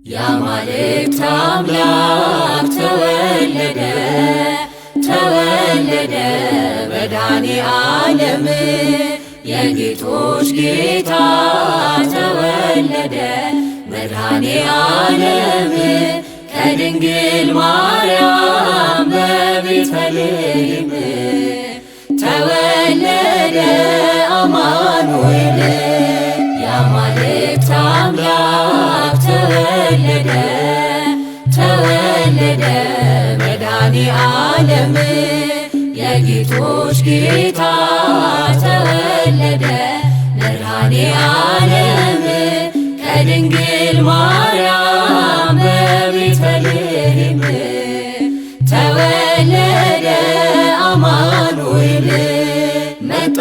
የአማልክት አምላክ ተወለደ ተወለደ መድኃኔዓለም የጌቶች ጌታ ተወለደ መድኃኔዓለም ከድንግል ማርያም በቤተልሔም ተወለደ አማኑኤል የአማልክት አምላክ ተወለደ ተወለደ መድኃኔዓለም የጌቶች ጌታ ተወለደ መድኃኔዓለም ከድንግል ማርያም በቤተልሔም ተወለደ አማኑኤል መጣ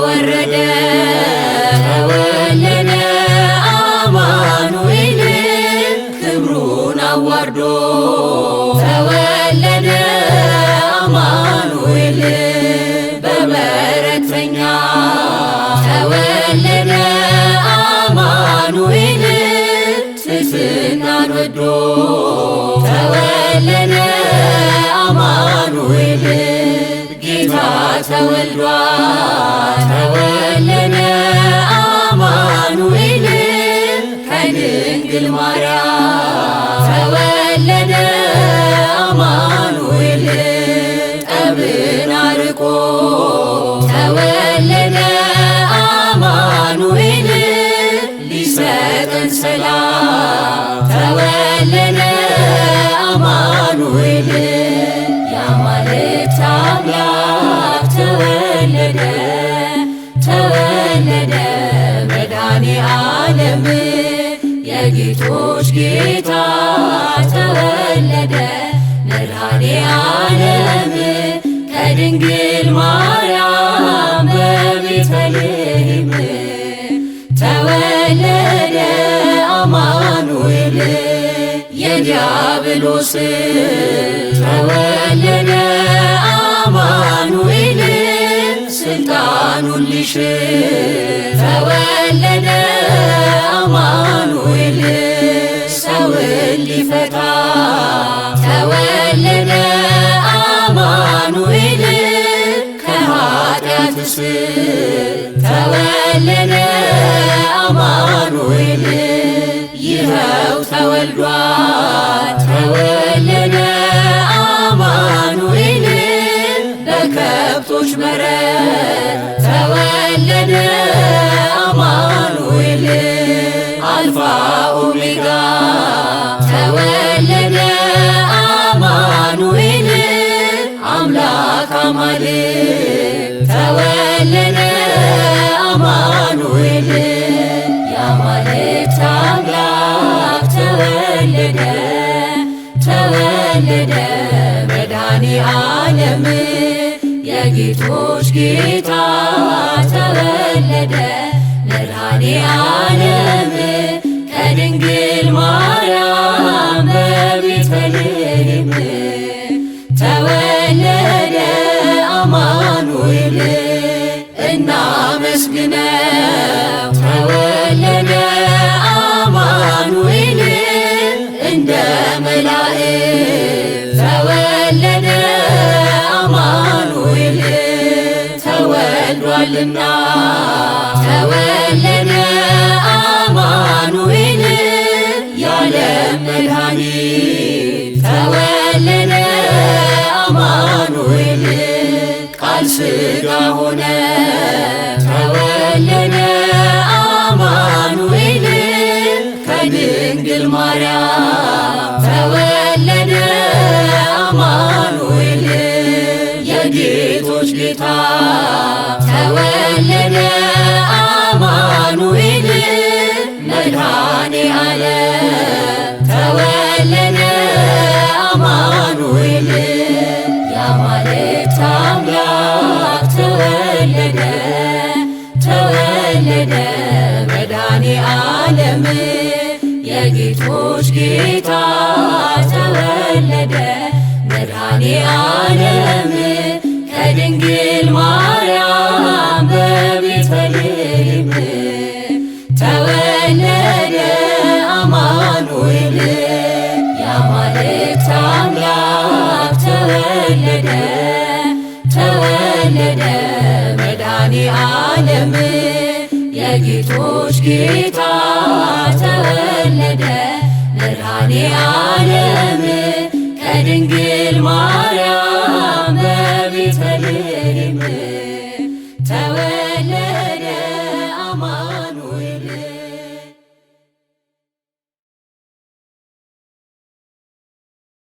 ወረደ ተወለደ አማኑኤል ክብሩን አዋርዶ ተወለደ አማኑኤል በበረተኛ ተወለደ አማኑኤል ትሕትናን ወዶ ተወለደ አማኑኤል ጌታ ተወልዷል ተወለደ አማኑኤል ከድንግል ማርያም ተወለደ አማኑኤል ጠብን አርቆ ተወለደ አማኑኤል ሊሰጠን ሰላም ተወለደ አማኑኤል የአማልክት አምላክ ተወለደ ተወለደ መድኃኔዓለም የጌቶች ጌታ ተወለደ መድኃኔዓለም ከድንግል ማርያም በቤተልሔም ተወለደ አማኑኤል የዲያብሎስ ተወለደ አማኑኤል ስልጣኑን ሊሽር ተወለደ አማኑኤል ሰውን ሊፈታ ተወለደ አማኑኤል ከኃጢአት እስር ተወለደ አማኑኤል ይኸው ተወልዷል ተወለደ አማኑኤል በከብቶች በረት ተወለደ አማኑኤል አልፋ ኦሜጋ ተወለደ አማኑኤል አምላክ አማልክት ተወለደ አማኑኤል የአማልክት አምላክ ተወለደ ተወለደ መድኃኔዓለም የጌቶች ጌታ ተወለደ መድኃኔዓለም ከድንግል ማርያም በቤተልሔም ተወለደ አማኑኤል እናመስግነው ተወለደ አማኑኤል እንደ መላእክት ተወለደ አማኑኤል ተወልዷልና ተወለደ አማኑኤል የዓለም መድኃኒት ተወለደ አማኑኤል ቃል ሥጋ ሆነ ተወለደ አማኑኤል ከድንግል ማርያም ተወለደ አማኑኤል የጌቶች ጌታ ተወለደ አማኑኤል መድኃኔዓለም ተወለደ አማኑኤል የአማልክት አምላክ ተወለደ ተወለደ መድኃኔዓለም የጌቶች ጌታ ተወለደ መድኃኔዓለም ከድንግል ማርያም በቤተልሔም ተወለደ አማኑኤል ተወለደ መድኃኔ ዓለም የጌቶች ጌታ ተወለደ መድኃኔ ዓለም ከድንግል ማርያም በቤተልሔም ተወለደ